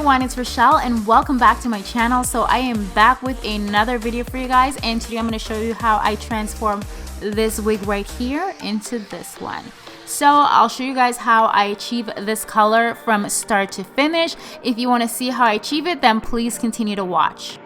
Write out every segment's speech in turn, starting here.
everyone, it's Rochelle and welcome back to my channel. So I am back with another video for you guys, and today I'm going to show you how I transform this wig right here into this one. So I'll show you guys how I achieve this color from start to finish. If you want to see how I achieve it, then please continue to watch.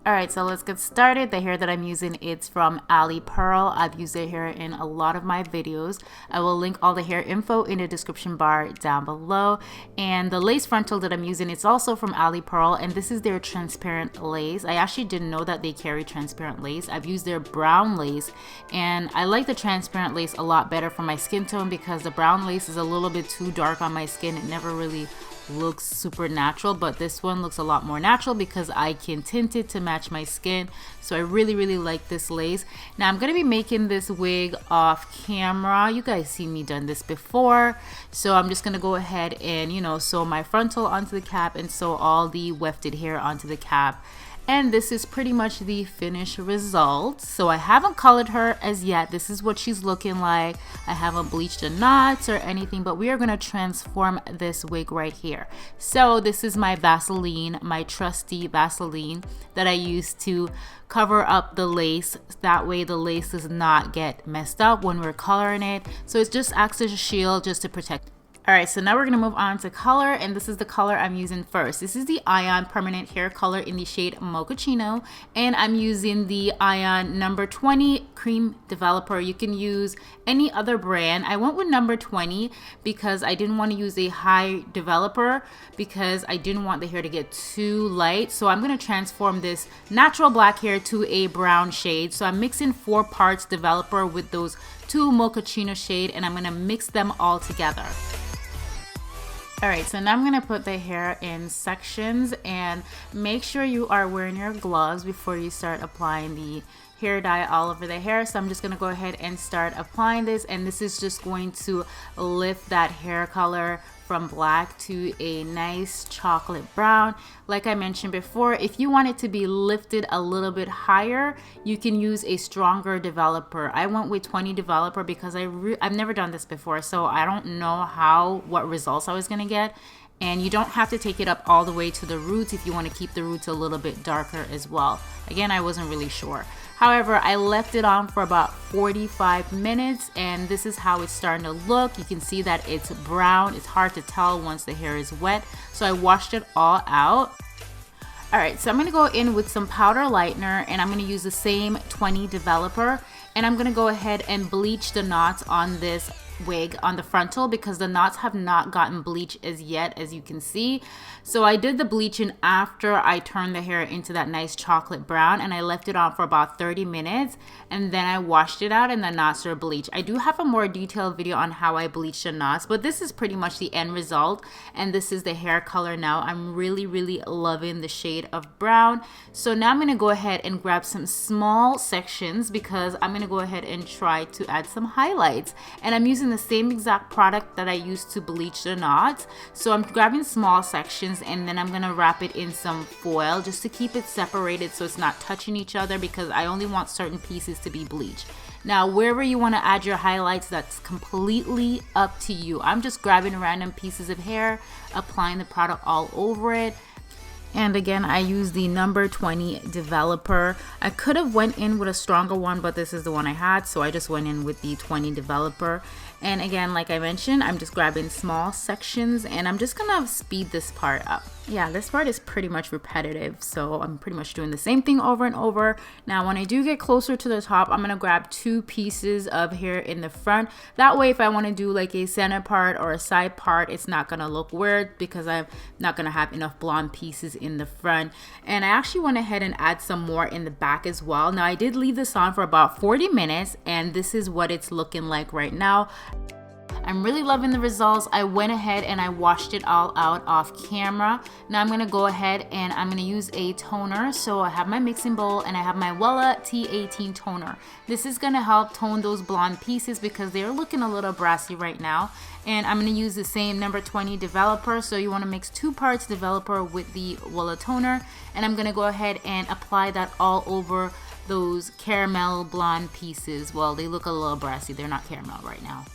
Alright, so let's get started. The hair that I'm using, it's from Ali Pearl. I've used their hair in a lot of my videos. I will link all the hair info in the description bar down below. And the lace frontal that I'm using, it's also from Ali Pearl, and this is their transparent lace. I actually didn't know that they carry transparent lace. I've used their brown lace, and I like the transparent lace a lot better for my skin tone because the brown lace is a little bit too dark on my skin. It never really looks super natural, but this one looks a lot more natural because I can tint it to match my skin. So I really like this lace. Now I'm gonna be making this wig off camera. You guys seen me done this before, so I'm just gonna go ahead and sew my frontal onto the cap and sew all the wefted hair onto the cap. And this is pretty much the finished result. So I haven't colored her as yet. This is what she's looking like. I haven't bleached the knots or anything, but we are gonna transform this wig right here. So this is my Vaseline, my trusty Vaseline that I use to cover up the lace. That way the lace does not get messed up when we're coloring it. So it just acts as a shield just to protect. Alright, so now we're going to move on to color, and this is the color I'm using first. This is the Ion Permanent Hair Color in the shade Mochaccino, and I'm using the Ion number 20 Cream Developer. You can use any other brand. I went with number 20 because I didn't want to use a high developer because I didn't want the hair to get too light. So I'm going to transform this natural black hair to a brown shade. So I'm mixing 4 parts developer with those 2 Mochaccino shade, and I'm going to mix them all together. Alright, so now I'm going to put the hair in sections, and make sure you are wearing your gloves before you start applying the hair dye all over the hair. So I'm just going to go ahead and start applying this, and this is just going to lift that hair color from black to a nice chocolate brown. Like I mentioned before, if you want it to be lifted a little bit higher, you can use a stronger developer. I went with 20 developer because I've never done this before, so I don't know what results I was gonna get. And you don't have to take it up all the way to the roots if you want to keep the roots a little bit darker as well. Again, I wasn't really sure. However, I left it on for about 45 minutes, and this is how it's starting to look. You can see that it's brown. It's hard to tell once the hair is wet. So I washed it all out. Alright, so I'm going to go in with some powder lightener, and I'm going to use the same 20 developer, and I'm going to go ahead and bleach the knots on this wig on the frontal because the knots have not gotten bleached as yet, as you can see. So I did the bleaching after I turned the hair into that nice chocolate brown, and I left it on for about 30 minutes, and then I washed it out and the knots are bleached. I do have a more detailed video on how I bleach the knots, but this is pretty much the end result, and this is the hair color now. I'm really loving the shade of brown. So now I'm going to go ahead and grab some small sections because I'm going to go ahead and try to add some highlights, and I'm using the same exact product that I used to bleach the knots. So I'm grabbing small sections, and then I'm gonna wrap it in some foil just to keep it separated so it's not touching each other because I only want certain pieces to be bleached. Now wherever you want to add your highlights, that's completely up to you. I'm just grabbing random pieces of hair, applying the product all over it. And again, I use the number 20 developer. I could have went in with a stronger one, but this is the one I had, so I just went in with the 20 developer. And again, like I mentioned, I'm just grabbing small sections, and I'm just gonna speed this part up. Yeah, this part is pretty much repetitive, so I'm pretty much doing the same thing over and over. Now when I do get closer to the top, I'm gonna grab 2 pieces of hair in the front. That way if I want to do like a center part or a side part, it's not gonna look weird because I'm not gonna have enough blonde pieces in the front. And I actually went ahead and add some more in the back as well. Now I did leave this on for about 40 minutes, and this is what it's looking like right now. I'm really loving the results. I went ahead and I washed it all out off camera. Now I'm gonna go ahead and I'm gonna use a toner. So I have my mixing bowl and I have my Wella T18 toner. This is gonna help tone those blonde pieces because they're looking a little brassy right now. And I'm gonna use the same number 20 developer. So you wanna mix 2 parts developer with the Wella toner. And I'm gonna go ahead and apply that all over those caramel blonde pieces. Well, they look a little brassy. They're not caramel right now.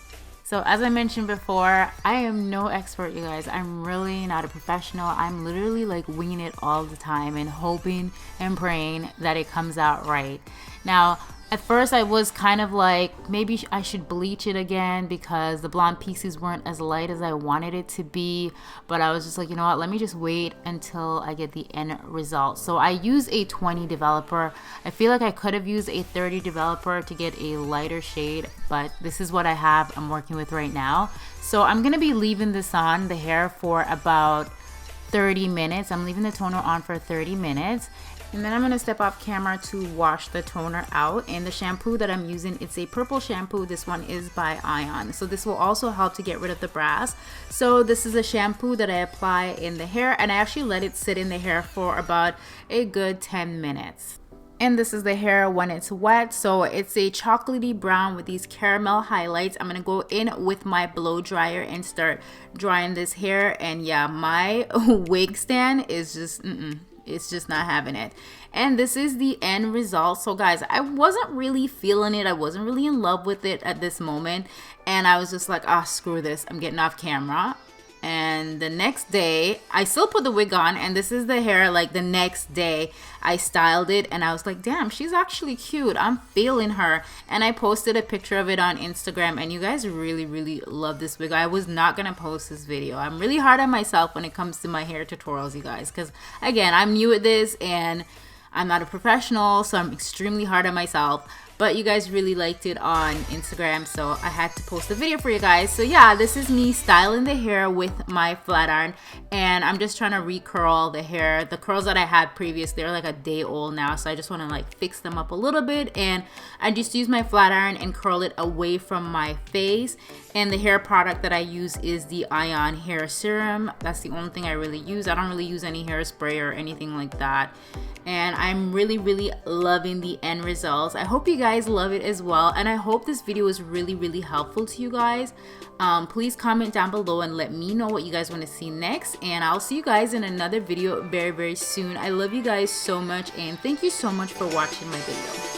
So as I mentioned before, I am no expert, you guys. I'm really not a professional. I'm literally like winging it all the time and hoping and praying that it comes out right. Now, at first I was kind of like, maybe I should bleach it again because the blonde pieces weren't as light as I wanted it to be. But I was just like, you know what, let me just wait until I get the end result. So I use a 20 developer. I feel like I could have used a 30 developer to get a lighter shade, but this is what I have, I'm working with right now. So I'm going to be leaving this on the hair for about 30 minutes. I'm leaving the toner on for 30 minutes. And then I'm going to step off camera to wash the toner out. And the shampoo that I'm using, it's a purple shampoo. This one is by Ion. So this will also help to get rid of the brass. So this is a shampoo that I apply in the hair, and I actually let it sit in the hair for about a good 10 minutes. And this is the hair when it's wet. So it's a chocolatey brown with these caramel highlights. I'm gonna go in with my blow dryer and start drying this hair. And yeah, my wig stand is just it's just not having it. And this is the end result. So guys, I wasn't really feeling it. I wasn't really in love with it at this moment, and I was just like, ah, screw this, I'm getting off camera. And the next day I still put the wig on, and this is the hair like the next day I styled it, and I was like, damn, she's actually cute, I'm feeling her. And I posted a picture of it on Instagram, and you guys really love this wig. I was not gonna post this video. I'm really hard on myself when it comes to my hair tutorials, you guys, because again, I'm new at this and I'm not a professional, so I'm extremely hard on myself. But you guys really liked it on Instagram, so I had to post a video for you guys. So yeah, this is me styling the hair with my flat iron, and I'm just trying to recurl the hair. The curls that I had previous, they're like a day old now, so I just want to like fix them up a little bit. And I just use my flat iron and curl it away from my face. And the hair product that I use is the Ion hair serum. That's the only thing I really use. I don't really use any hairspray or anything like that. And I'm really loving the end results. I hope you guys love it as well, and I hope this video is really helpful to you guys. Please comment down below and let me know what you guys want to see next, and I'll see you guys in another video very soon. I love you guys so much, and thank you so much for watching my video.